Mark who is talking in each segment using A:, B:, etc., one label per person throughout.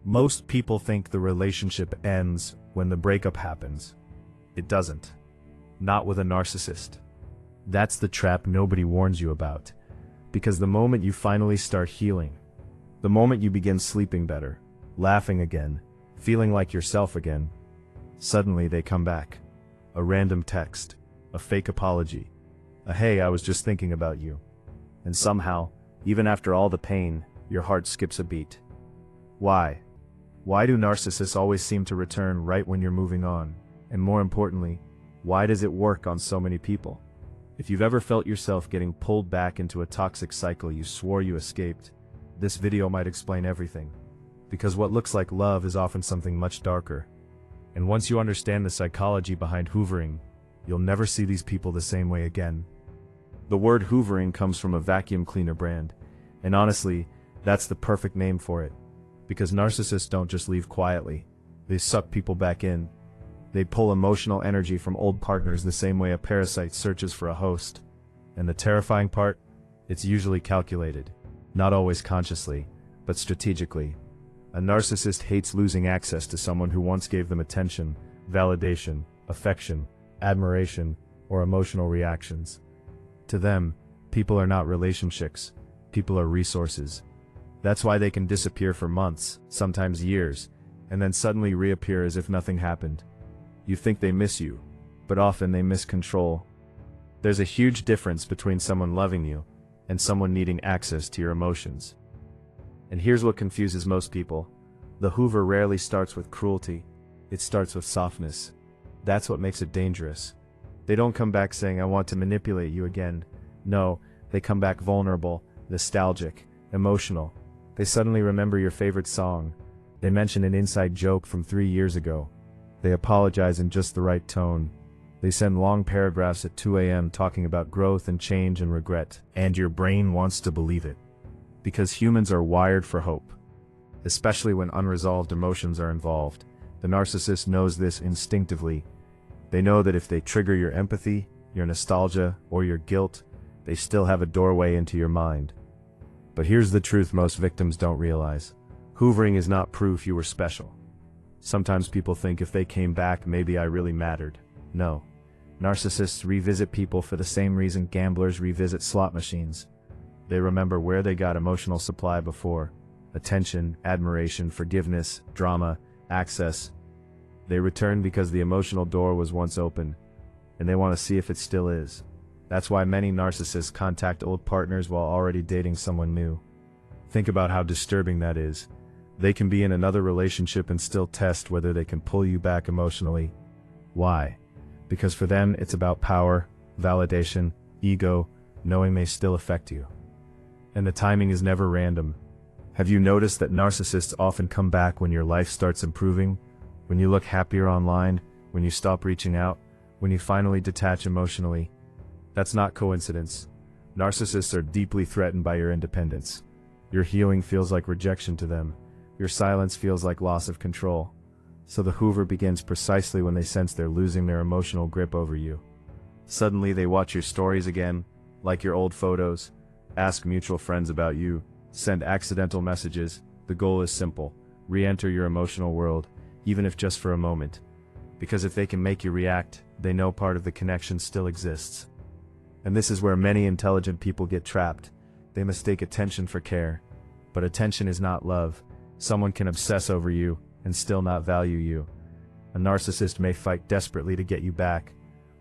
A: Most people think the relationship ends when the breakup happens. It doesn't. Not with a narcissist. That's the trap nobody warns you about. Because the moment you finally start healing, the moment you begin sleeping better, laughing again, feeling like yourself again, suddenly they come back. A random text, a fake apology, a "hey, I was just thinking about you." And somehow, even after all the pain, your heart skips a beat. Why? Why do narcissists always seem to return right when you're moving on? And more importantly, why does it work on so many people? If you've ever felt yourself getting pulled back into a toxic cycle you swore you escaped, this video might explain everything. Because what looks like love is often something much darker. And once you understand the psychology behind hoovering, you'll never see these people the same way again. The word hoovering comes from a vacuum cleaner brand, and honestly, that's the perfect name for it. Because narcissists don't just leave quietly, they suck people back in. They pull emotional energy from old partners the same way a parasite searches for a host. And the terrifying part? It's usually calculated. Not always consciously, but strategically. A narcissist hates losing access to someone who once gave them attention, validation, affection, admiration, or emotional reactions. To them, people are not relationships, people are resources. That's why they can disappear for months, sometimes years, and then suddenly reappear as if nothing happened. You think they miss you, but often they miss control. There's a huge difference between someone loving you and someone needing access to your emotions. And here's what confuses most people. The hoover rarely starts with cruelty, it starts with softness. That's what makes it dangerous. They don't come back saying, "I want to manipulate you again." No, they come back vulnerable, nostalgic, emotional. They suddenly remember your favorite song. They mention an inside joke from 3 years ago. They apologize in just the right tone. They send long paragraphs at 2 a.m. talking about growth and change and regret. And your brain wants to believe it. Because humans are wired for hope. Especially when unresolved emotions are involved. The narcissist knows this instinctively. They know that if they trigger your empathy, your nostalgia, or your guilt, they still have a doorway into your mind. But here's the truth most victims don't realize. Hoovering is not proof you were special. Sometimes people think if they came back, maybe I really mattered. No. Narcissists revisit people for the same reason gamblers revisit slot machines. They remember where they got emotional supply before. Attention, admiration, forgiveness, drama, access. They return because the emotional door was once open, and they want to see if it still is. That's why many narcissists contact old partners while already dating someone new. Think about how disturbing that is. They can be in another relationship and still test whether they can pull you back emotionally. Why? Because for them it's about power, validation, ego, knowing they still affect you. And the timing is never random. Have you noticed that narcissists often come back when your life starts improving? When you look happier online? When you stop reaching out? When you finally detach emotionally? That's not coincidence. Narcissists are deeply threatened by your independence. Your healing feels like rejection to them. Your silence feels like loss of control. So the hoover begins precisely when they sense they're losing their emotional grip over you. Suddenly they watch your stories again, like your old photos, ask mutual friends about you, send accidental messages. The goal is simple: re-enter your emotional world, even if just for a moment. Because if they can make you react, they know part of the connection still exists. And this is where many intelligent people get trapped. They mistake attention for care. But attention is not love. Someone can obsess over you and still not value you. A narcissist may fight desperately to get you back,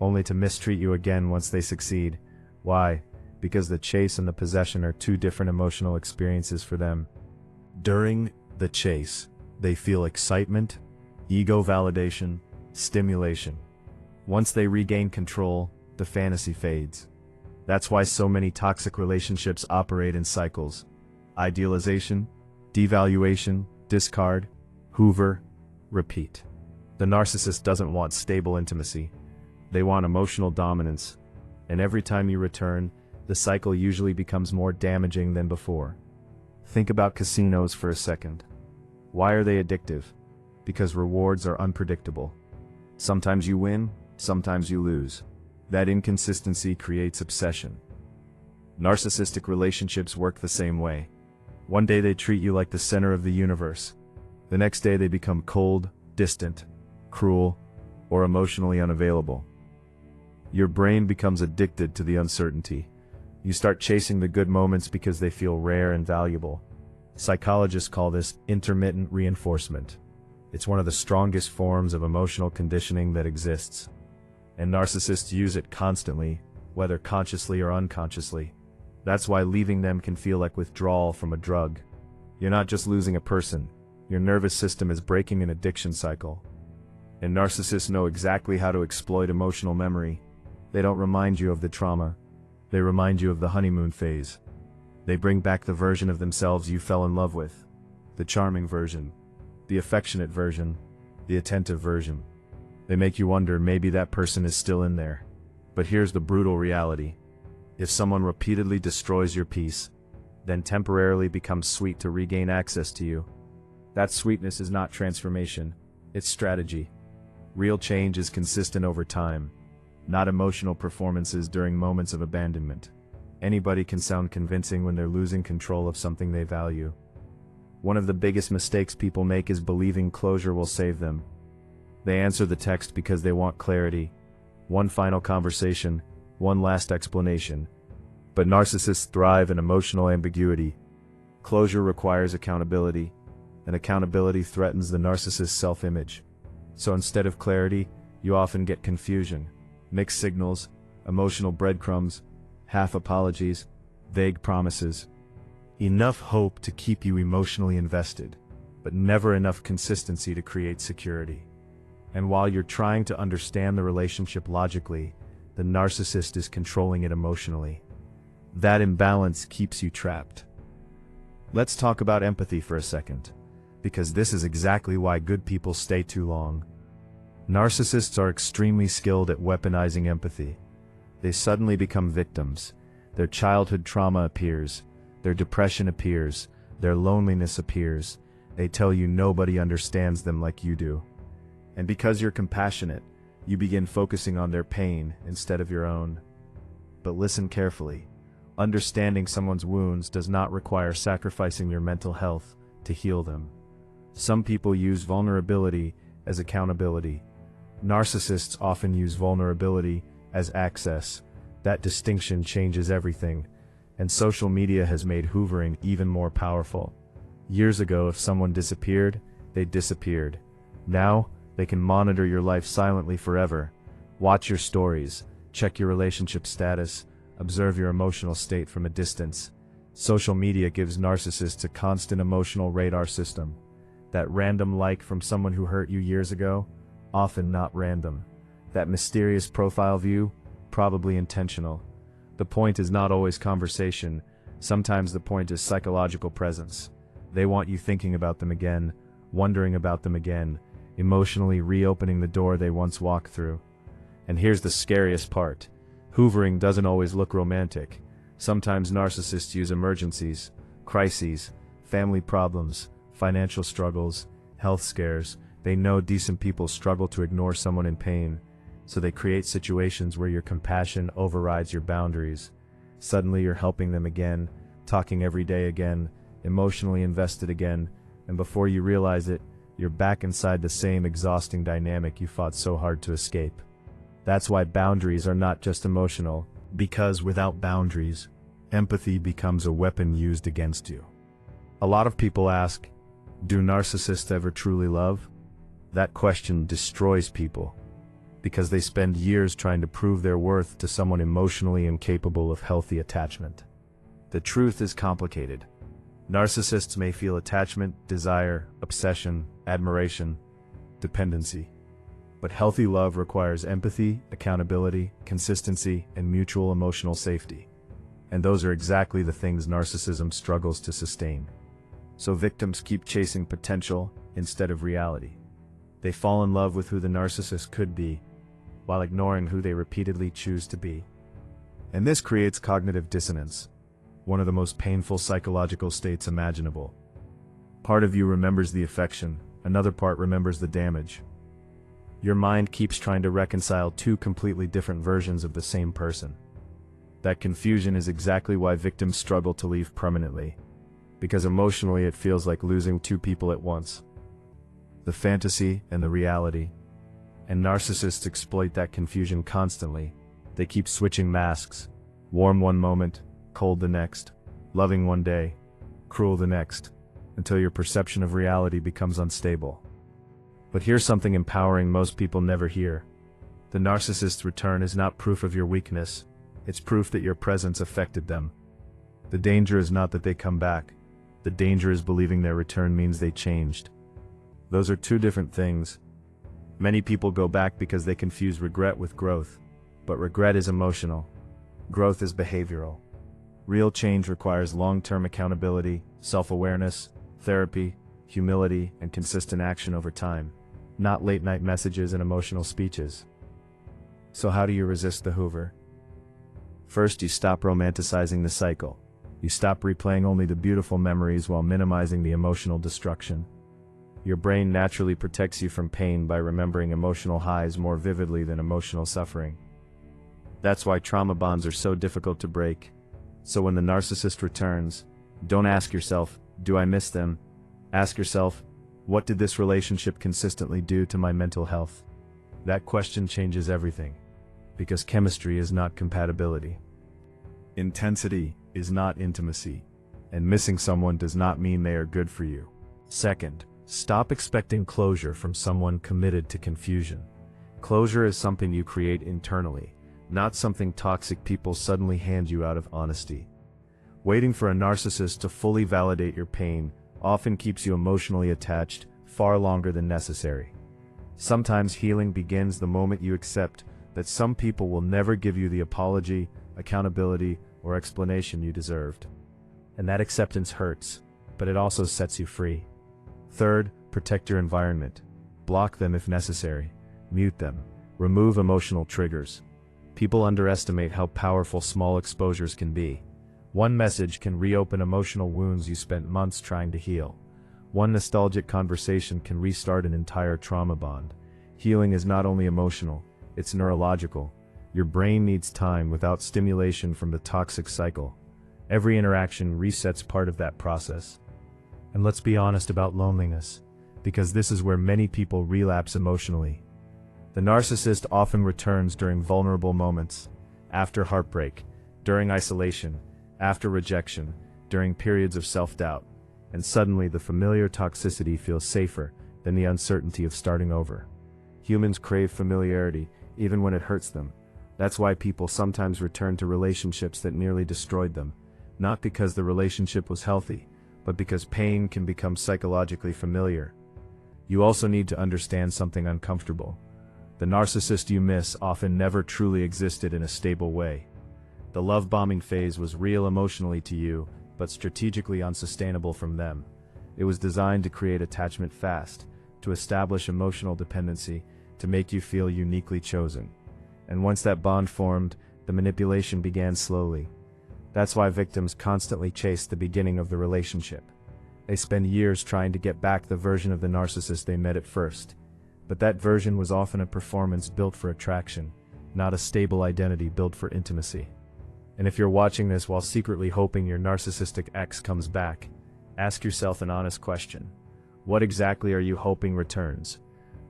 A: only to mistreat you again once they succeed. Why? Because the chase and the possession are two different emotional experiences for them. During the chase, they feel excitement, ego validation, stimulation. Once they regain control, the fantasy fades. That's why so many toxic relationships operate in cycles. Idealization, devaluation, discard, hoover, repeat. The narcissist doesn't want stable intimacy. They want emotional dominance. And every time you return, the cycle usually becomes more damaging than before. Think about casinos for a second. Why are they addictive? Because rewards are unpredictable. Sometimes you win, sometimes you lose. That inconsistency creates obsession. Narcissistic relationships work the same way. One day they treat you like the center of the universe. The next day they become cold, distant, cruel, or emotionally unavailable. Your brain becomes addicted to the uncertainty. You start chasing the good moments because they feel rare and valuable. Psychologists call this intermittent reinforcement. It's one of the strongest forms of emotional conditioning that exists. And narcissists use it constantly, whether consciously or unconsciously. That's why leaving them can feel like withdrawal from a drug. You're not just losing a person, your nervous system is breaking an addiction cycle. And narcissists know exactly how to exploit emotional memory. They don't remind you of the trauma. They remind you of the honeymoon phase. They bring back the version of themselves you fell in love with. The charming version. The affectionate version. The attentive version. They make you wonder maybe that person is still in there. But here's the brutal reality. If someone repeatedly destroys your peace, then temporarily becomes sweet to regain access to you, that sweetness is not transformation, it's strategy. Real change is consistent over time, not emotional performances during moments of abandonment. Anybody can sound convincing when they're losing control of something they value. One of the biggest mistakes people make is believing closure will save them. They answer the text because they want clarity, one final conversation, one last explanation. But narcissists thrive in emotional ambiguity. Closure requires accountability, and accountability threatens the narcissist's self-image. So instead of clarity, you often get confusion, mixed signals, emotional breadcrumbs, half apologies, vague promises. Enough hope to keep you emotionally invested, but never enough consistency to create security. And while you're trying to understand the relationship logically, the narcissist is controlling it emotionally. That imbalance keeps you trapped. Let's talk about empathy for a second, because this is exactly why good people stay too long. Narcissists are extremely skilled at weaponizing empathy. They suddenly become victims. Their childhood trauma appears, their depression appears, their loneliness appears. They tell you nobody understands them like you do. And because you're compassionate, you begin focusing on their pain instead of your own. But listen carefully. Understanding someone's wounds does not require sacrificing your mental health to heal them. Some people use vulnerability as accountability. Narcissists often use vulnerability as access. That distinction changes everything, and social media has made hoovering even more powerful. Years ago, if someone disappeared, they disappeared. Now, they can monitor your life silently forever. Watch your stories, check your relationship status, observe your emotional state from a distance. Social media gives narcissists a constant emotional radar system. That random like from someone who hurt you years ago, often not random. That mysterious profile view, probably intentional. The point is not always conversation. Sometimes the point is psychological presence. They want you thinking about them again, wondering about them again, emotionally reopening the door they once walked through. And here's the scariest part. Hoovering doesn't always look romantic. Sometimes narcissists use emergencies, crises, family problems, financial struggles, health scares. They know decent people struggle to ignore someone in pain, so they create situations where your compassion overrides your boundaries. Suddenly you're helping them again, talking every day again, emotionally invested again, and before you realize it, you're back inside the same exhausting dynamic you fought so hard to escape. That's why boundaries are not just emotional, because without boundaries, empathy becomes a weapon used against you. A lot of people ask, do narcissists ever truly love? That question destroys people, because they spend years trying to prove their worth to someone emotionally incapable of healthy attachment. The truth is complicated. Narcissists may feel attachment, desire, obsession, admiration, dependency. But healthy love requires empathy, accountability, consistency, and mutual emotional safety. And those are exactly the things narcissism struggles to sustain. So victims keep chasing potential instead of reality. They fall in love with who the narcissist could be, while ignoring who they repeatedly choose to be. And this creates cognitive dissonance, one of the most painful psychological states imaginable. Part of you remembers the affection, another part remembers the damage. Your mind keeps trying to reconcile two completely different versions of the same person. That confusion is exactly why victims struggle to leave permanently, because emotionally it feels like losing two people at once. the fantasy and the reality. And narcissists exploit that confusion constantly. They keep switching masks. Warm one moment, cold the next, loving one day, cruel the next, until your perception of reality becomes unstable. But here's something empowering most people never hear. The narcissist's return is not proof of your weakness, it's proof that your presence affected them. The danger is not that they come back. The danger is believing their return means they changed. Those are two different things. Many people go back because they confuse regret with growth, but regret is emotional. Growth is behavioral. Real change requires long-term accountability, self-awareness, therapy, humility, and consistent action over time, not late-night messages and emotional speeches. So how do you resist the hoover? First, you stop romanticizing the cycle. You stop replaying only the beautiful memories while minimizing the emotional destruction. Your brain naturally protects you from pain by remembering emotional highs more vividly than emotional suffering. That's why trauma bonds are so difficult to break. So when the narcissist returns, don't ask yourself, do I miss them? Ask yourself, what did this relationship consistently do to my mental health? That question changes everything. Because chemistry is not compatibility. Intensity is not intimacy. And missing someone does not mean they are good for you. Second, stop expecting closure from someone committed to confusion. Closure is something you create internally, not something toxic people suddenly hand you out of honesty. Waiting for a narcissist to fully validate your pain often keeps you emotionally attached far longer than necessary. Sometimes healing begins the moment you accept that some people will never give you the apology, accountability, or explanation you deserved. And that acceptance hurts, but it also sets you free. Third, protect your environment. Block them if necessary. Mute them. Remove emotional triggers. People underestimate how powerful small exposures can be. One message can reopen emotional wounds you spent months trying to heal. One nostalgic conversation can restart an entire trauma bond. Healing is not only emotional, it's neurological. Your brain needs time without stimulation from the toxic cycle. Every interaction resets part of that process. And let's be honest about loneliness, because this is where many people relapse emotionally. The narcissist often returns during vulnerable moments, after heartbreak, during isolation, after rejection, during periods of self-doubt, and suddenly the familiar toxicity feels safer than the uncertainty of starting over. Humans crave familiarity, even when it hurts them. That's why people sometimes return to relationships that nearly destroyed them, not because the relationship was healthy, but because pain can become psychologically familiar. You also need to understand something uncomfortable. The narcissist you miss often never truly existed in a stable way. The love bombing phase was real emotionally to you, but strategically unsustainable from them. It was designed to create attachment fast, to establish emotional dependency, to make you feel uniquely chosen. And once that bond formed, the manipulation began slowly. That's why victims constantly chase the beginning of the relationship. They spend years trying to get back the version of the narcissist they met at first. But that version was often a performance built for attraction, not a stable identity built for intimacy. And if you're watching this while secretly hoping your narcissistic ex comes back, ask yourself an honest question. What exactly are you hoping returns?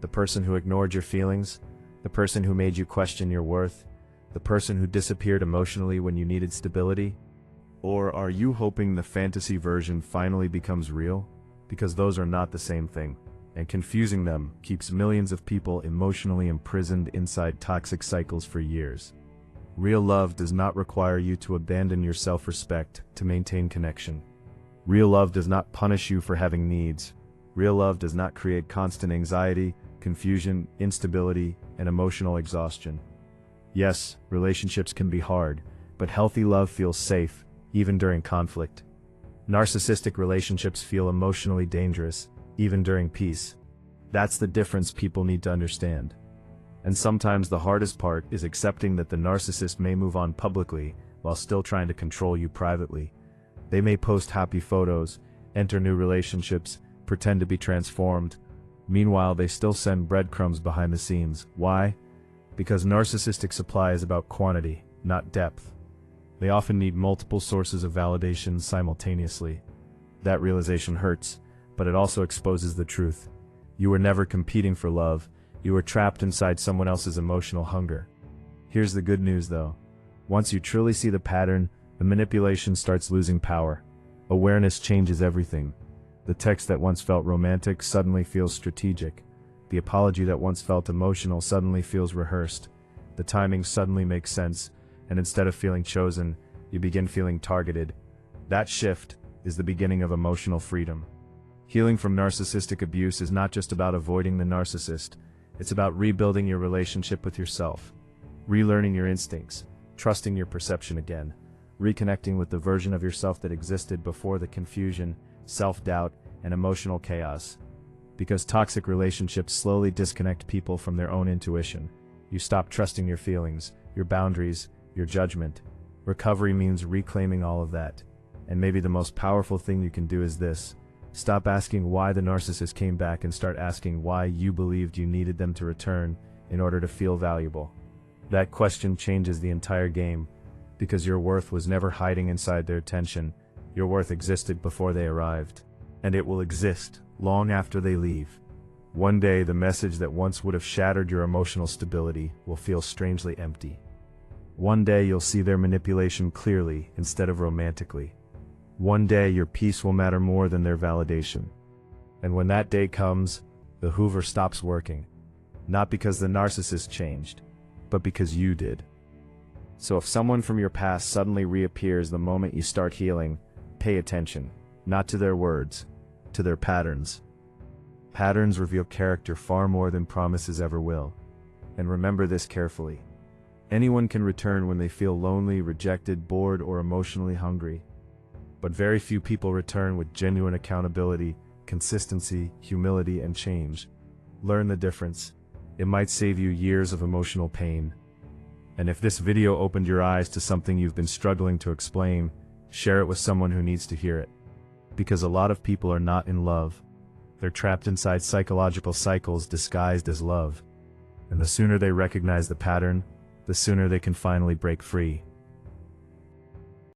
A: The person who ignored your feelings? The person who made you question your worth? The person who disappeared emotionally when you needed stability? Or are you hoping the fantasy version finally becomes real? Because those are not the same thing. And confusing them keeps millions of people emotionally imprisoned inside toxic cycles for years. Real love does not require you to abandon your self-respect to maintain connection. Real love does not punish you for having needs. Real love does not create constant anxiety, confusion, instability, and emotional exhaustion. Yes, relationships can be hard, but healthy love feels safe, even during conflict. Narcissistic relationships feel emotionally dangerous, even during peace. That's the difference people need to understand. And sometimes the hardest part is accepting that the narcissist may move on publicly while still trying to control you privately. They may post happy photos, enter new relationships, pretend to be transformed. Meanwhile, they still send breadcrumbs behind the scenes. Why? Because narcissistic supply is about quantity, not depth. They often need multiple sources of validation simultaneously. That realization hurts, but it also exposes the truth. You were never competing for love, you were trapped inside someone else's emotional hunger. Here's the good news though. Once you truly see the pattern, the manipulation starts losing power. Awareness changes everything. The text that once felt romantic suddenly feels strategic. The apology that once felt emotional suddenly feels rehearsed. The timing suddenly makes sense, and instead of feeling chosen, you begin feeling targeted. That shift is the beginning of emotional freedom. Healing from narcissistic abuse is not just about avoiding the narcissist, it's about rebuilding your relationship with yourself, relearning your instincts, trusting your perception again, reconnecting with the version of yourself that existed before the confusion, self-doubt, and emotional chaos. Because toxic relationships slowly disconnect people from their own intuition. You stop trusting your feelings, your boundaries, your judgment. Recovery means reclaiming all of that. And maybe the most powerful thing you can do is this. Stop asking why the narcissist came back and start asking why you believed you needed them to return in order to feel valuable. That question changes the entire game, because your worth was never hiding inside their attention. Your worth existed before they arrived. And it will exist long after they leave. One day, the message that once would have shattered your emotional stability will feel strangely empty. One day you'll see their manipulation clearly instead of romantically. One day your peace will matter more than their validation. And when that day comes, the Hoover stops working. Not because the narcissist changed, but because you did. So if someone from your past suddenly reappears the moment you start healing, pay attention, not to their words, to their patterns. Patterns reveal character far more than promises ever will. And remember this carefully. Anyone can return when they feel lonely, rejected, bored, or emotionally hungry. But very few people return with genuine accountability, consistency, humility, and change. Learn the difference. It might save you years of emotional pain. And if this video opened your eyes to something you've been struggling to explain, share it with someone who needs to hear it. Because a lot of people are not in love. They're trapped inside psychological cycles disguised as love. And the sooner they recognize the pattern, the sooner they can finally break free.